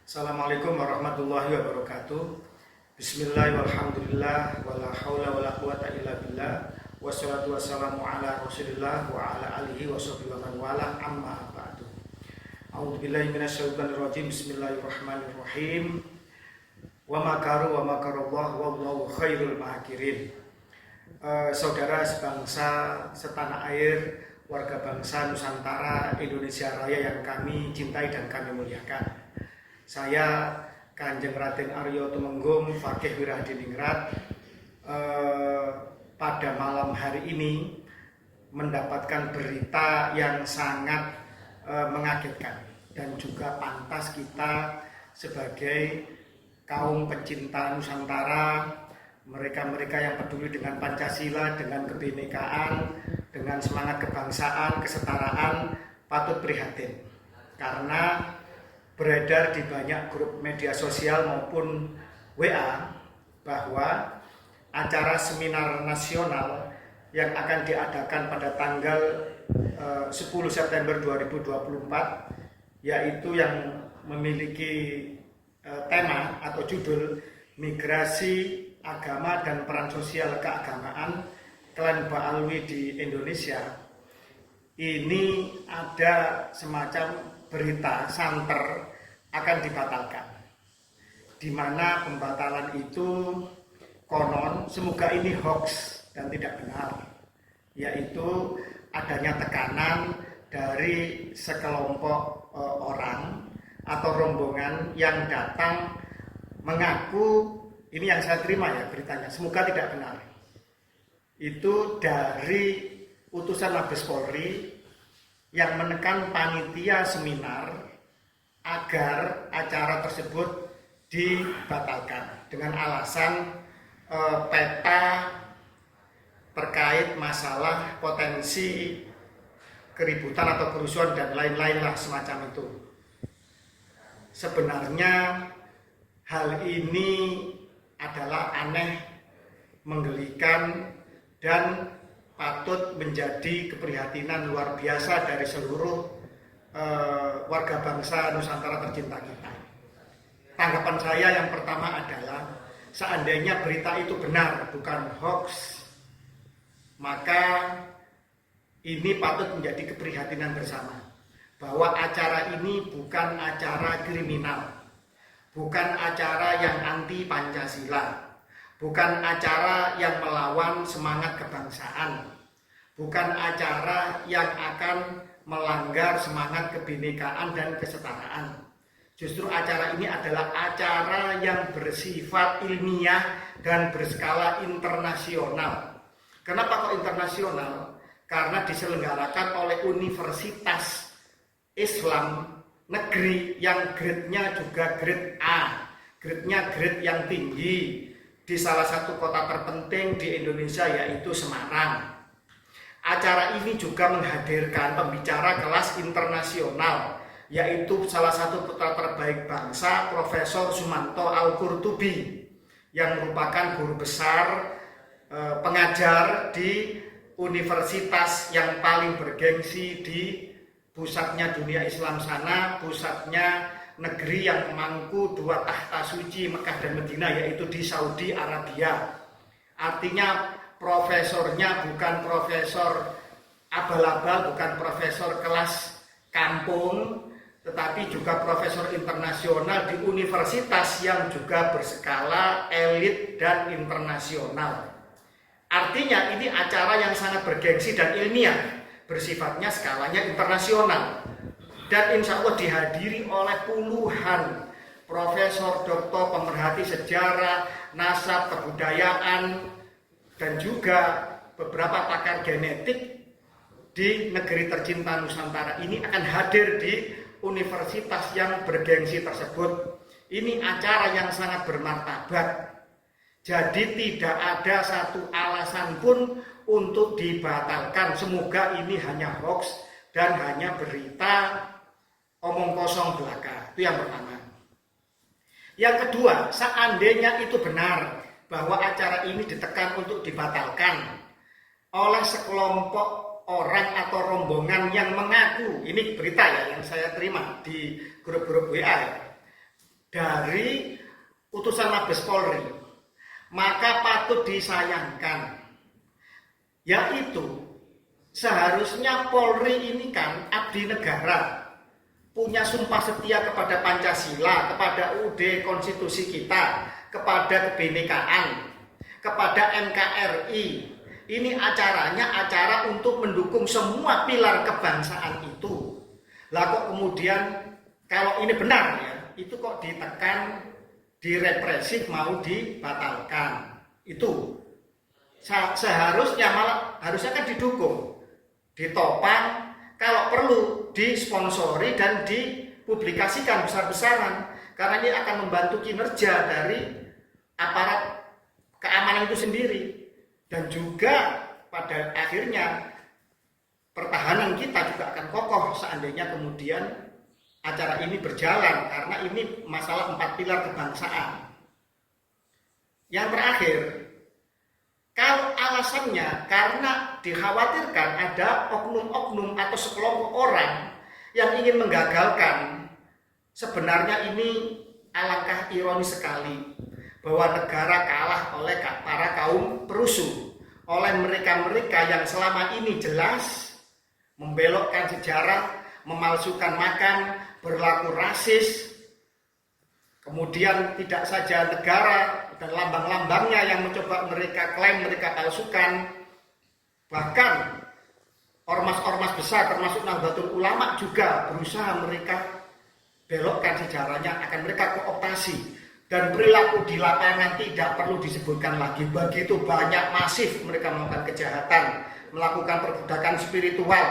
Assalamualaikum warahmatullahi wabarakatuh. Bismillahirrahmanirrahim. Wala haula wala quwata illa billah. Wassalatu wassalamu ala Rasulillah wa ala alihi washabihi wa man wala amma ba'du. A'udzubillahi minasyaitonir rajim. Bismillahirrahmanirrahim. Wa makaru wa makarallahu wallahu khairul makirin. Saudara sebangsa, setanah air, warga bangsa Nusantara Indonesia Raya yang kami cintai dan kami muliakan. Saya Kanjeng Raden Aryo Tumenggung Fakih Wirahadiningrat pada malam hari ini mendapatkan berita yang sangat mengagetkan dan juga pantas kita sebagai kaum pecinta Nusantara, mereka-mereka yang peduli dengan Pancasila, dengan kebinekaan, dengan semangat kebangsaan, kesetaraan, patut prihatin karena beredar di banyak grup media sosial maupun WA bahwa acara seminar nasional yang akan diadakan pada tanggal 10 September 2024 yaitu yang memiliki tema atau judul Migrasi Agama dan Peran Sosial Keagamaan Klan Ba'alwi di Indonesia. Ini ada semacam berita santer akan dibatalkan, di mana pembatalan itu konon, semoga ini hoax dan tidak benar, yaitu adanya tekanan dari sekelompok orang atau rombongan yang datang mengaku, ini yang saya terima ya beritanya, semoga tidak benar, itu dari utusan Mabes Polri yang menekan panitia seminar agar acara tersebut dibatalkan dengan alasan peta terkait masalah potensi keributan atau kerusuhan dan lain-lain lah semacam itu. Sebenarnya hal ini adalah aneh, menggelikan, dan patut menjadi keprihatinan luar biasa dari seluruh warga bangsa Nusantara tercinta kita. Tanggapan saya yang pertama adalah seandainya berita itu benar, bukan hoax, maka ini patut menjadi keprihatinan bersama bahwa acara ini bukan acara kriminal, bukan acara yang anti Pancasila, bukan acara yang melawan semangat kebangsaan, bukan acara yang akan melanggar semangat kebinekaan dan kesetaraan. Justru acara ini adalah acara yang bersifat ilmiah dan berskala internasional. Kenapa kok internasional? Karena diselenggarakan oleh Universitas Islam Negeri yang grade-nya juga grade A, grade-nya grade yang tinggi di salah satu kota terpenting di Indonesia yaitu Semarang. Acara ini juga menghadirkan pembicara kelas internasional yaitu salah satu putra terbaik bangsa Profesor Sumanto Al-Qurtubi yang merupakan guru besar pengajar di universitas yang paling bergengsi di pusatnya dunia Islam sana, pusatnya negeri yang memangku dua tahta suci Mekah dan Madinah yaitu di Saudi Arabia. Artinya profesornya bukan profesor abal-abal, bukan profesor kelas kampung, tetapi juga profesor internasional di universitas yang juga berskala elit dan internasional. Artinya ini acara yang sangat bergengsi dan ilmiah, bersifatnya skalanya internasional. Dan insya Allah dihadiri oleh puluhan profesor, doktor, pemerhati sejarah, nasab, kebudayaan, dan juga beberapa pakar genetik di negeri tercinta Nusantara ini akan hadir di universitas yang bergengsi tersebut. Ini acara yang sangat bermartabat. Jadi tidak ada satu alasan pun untuk dibatalkan. Semoga ini hanya hoax dan hanya berita omong kosong belaka. Itu yang pertama. Yang kedua, seandainya itu benar bahwa acara ini ditekan untuk dibatalkan oleh sekelompok orang atau rombongan yang mengaku, ini berita ya yang saya terima di grup-grup WA, dari utusan Mabes Polri, maka patut disayangkan, yaitu seharusnya Polri ini kan abdi negara, punya sumpah setia kepada Pancasila, kepada UUD konstitusi kita, kepada kebinekaan, kepada NKRI. Ini acaranya acara untuk mendukung semua pilar kebangsaan itu. Lah kok kemudian kalau ini benar ya, itu kok ditekan, direpresif, mau dibatalkan. Itu seharusnya malah harusnya kan didukung, ditopang, kalau perlu disponsori dan dipublikasikan besar-besaran, karena ini akan membantu kinerja dari aparat keamanan itu sendiri. Dan juga pada akhirnya pertahanan kita juga akan kokoh seandainya kemudian acara ini berjalan, karena ini masalah 4 pilar kebangsaan. Yang terakhir, kalau alasannya karena dikhawatirkan ada oknum-oknum atau sekelompok orang yang ingin menggagalkan, sebenarnya ini alangkah ironis sekali bahwa negara kalah oleh para kaum perusuh, oleh mereka-mereka yang selama ini jelas membelokkan sejarah, memalsukan makan, berlaku rasis, kemudian tidak saja negara dan lambang-lambangnya yang mencoba mereka klaim, mereka palsukan, bahkan ormas-ormas besar termasuk Nahdlatul Ulama juga berusaha mereka belokkan sejarahnya, akan mereka kooptasi. Dan perilaku di lapangan tidak perlu disebutkan lagi, begitu banyak masif mereka melakukan kejahatan, melakukan perbudakan spiritual,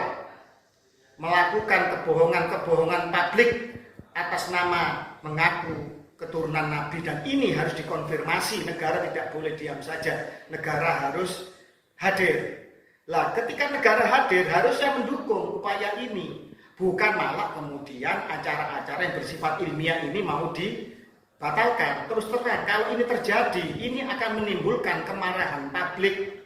melakukan kebohongan-kebohongan publik atas nama mengaku keturunan Nabi. Dan ini harus dikonfirmasi, negara tidak boleh diam saja, negara harus hadir. Lah ketika negara hadir harusnya mendukung upaya ini, bukan malah kemudian acara-acara yang bersifat ilmiah ini mau dibatalkan. Terus terang, kalau ini terjadi, ini akan menimbulkan kemarahan publik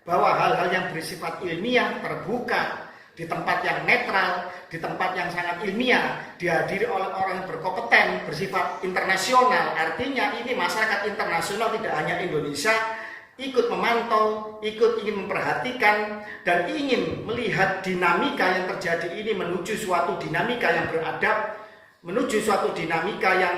bahwa hal-hal yang bersifat ilmiah, terbuka, di tempat yang netral, di tempat yang sangat ilmiah, dihadiri oleh orang yang berkompeten, bersifat internasional. Artinya ini masyarakat internasional, tidak hanya Indonesia, ikut memantau, ikut ingin memperhatikan, dan ingin melihat dinamika yang terjadi ini menuju suatu dinamika yang beradab, menuju suatu dinamika yang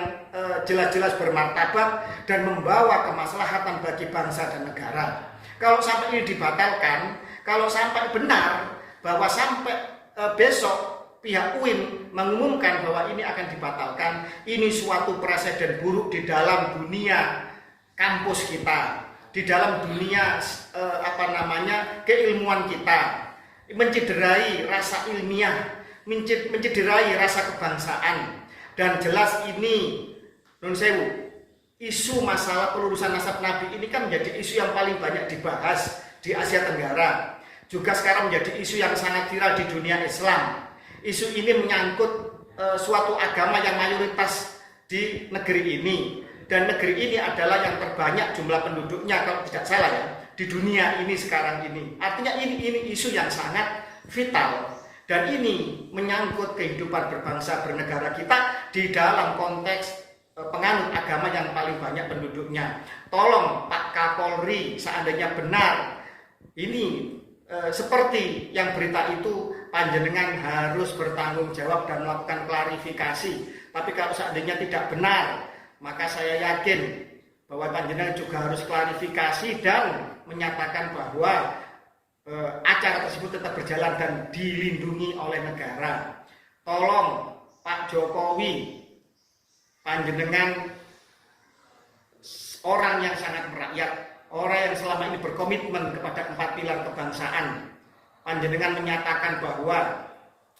jelas-jelas bermartabat dan membawa kemaslahatan bagi bangsa dan negara. Kalau sampai ini dibatalkan, kalau sampai benar bahwa sampai besok pihak UIN mengumumkan bahwa ini akan dibatalkan, ini suatu presiden buruk di dalam dunia kampus kita, di dalam dunia keilmuan kita, mencederai rasa ilmiah, mencederai rasa kebangsaan. Dan jelas ini nun sewu, isu masalah pelurusan nasab Nabi ini kan menjadi isu yang paling banyak dibahas di Asia Tenggara, juga sekarang menjadi isu yang sangat viral di dunia Islam. Isu ini menyangkut suatu agama yang mayoritas di negeri ini, dan negeri ini adalah yang terbanyak jumlah penduduknya kalau tidak salah ya di dunia ini sekarang ini. Artinya ini isu yang sangat vital, dan ini menyangkut kehidupan berbangsa bernegara kita di dalam konteks penganut agama yang paling banyak penduduknya. Tolong Pak Kapolri, seandainya benar ini seperti yang berita itu, panjenengan harus bertanggung jawab dan melakukan klarifikasi. Tapi kalau seandainya tidak benar, maka saya yakin bahwa panjenengan juga harus klarifikasi dan menyatakan bahwa acara tersebut tetap berjalan dan dilindungi oleh negara. Tolong Pak Jokowi, panjenengan orang yang sangat merakyat, orang yang selama ini berkomitmen kepada 4 pilar kebangsaan. Panjenengan menyatakan bahwa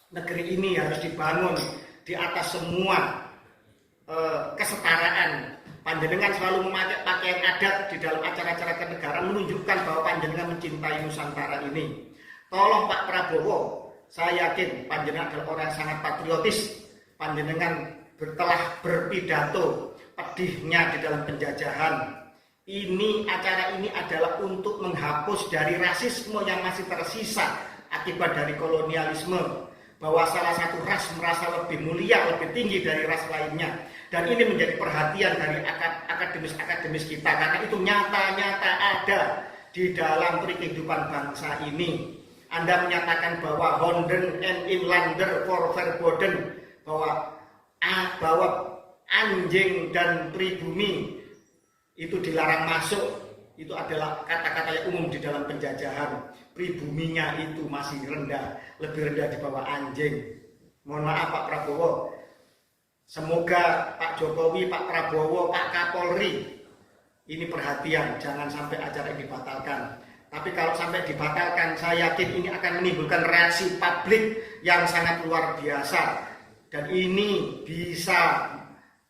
negeri ini harus dibangun di atas semua kesetaraan. Panjenengan selalu memakai pakaian adat di dalam acara-acara kenegaraan, menunjukkan bahwa panjenengan mencintai Nusantara ini. Tolong Pak Prabowo, saya yakin panjenengan adalah orang yang sangat patriotis. Panjenengan telah berpidato pedihnya di dalam penjajahan. Acara ini adalah untuk menghapus dari rasisme yang masih tersisa akibat dari kolonialisme. bahwa salah satu ras merasa lebih mulia, lebih tinggi dari ras lainnya. Dan ini menjadi perhatian dari akademis-akademis kita, karena itu nyata-nyata ada di dalam kehidupan bangsa ini. Anda menyatakan bahwa Honden en Inlander for verboden, bahwa anjing dan pribumi itu dilarang masuk, itu adalah kata-kata yang umum di dalam penjajahan. Pribuminya itu masih rendah, lebih rendah di bawah anjing. Mohon maaf Pak Prabowo, semoga Pak Jokowi, Pak Prabowo, Pak Kapolri ini perhatian, jangan sampai acara ini dibatalkan. Tapi kalau sampai dibatalkan, saya yakin ini akan menimbulkan reaksi publik yang sangat luar biasa. Dan ini bisa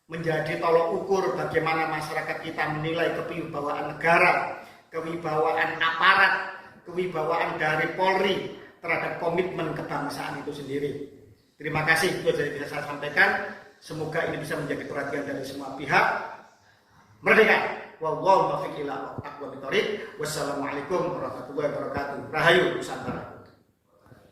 menjadi tolok ukur bagaimana masyarakat kita menilai kewibawaan negara, kewibawaan aparat, kewibawaan dari Polri terhadap komitmen kebangsaan itu sendiri. Terima kasih, itu yang bisa saya sampaikan. Semoga ini bisa menjadi perhatian dari semua pihak. Merdeka! Wallahu muwaffiq ila aqwamit thoriq. Wassalamualaikum warahmatullahi wabarakatuh. Rahayu Nusantara.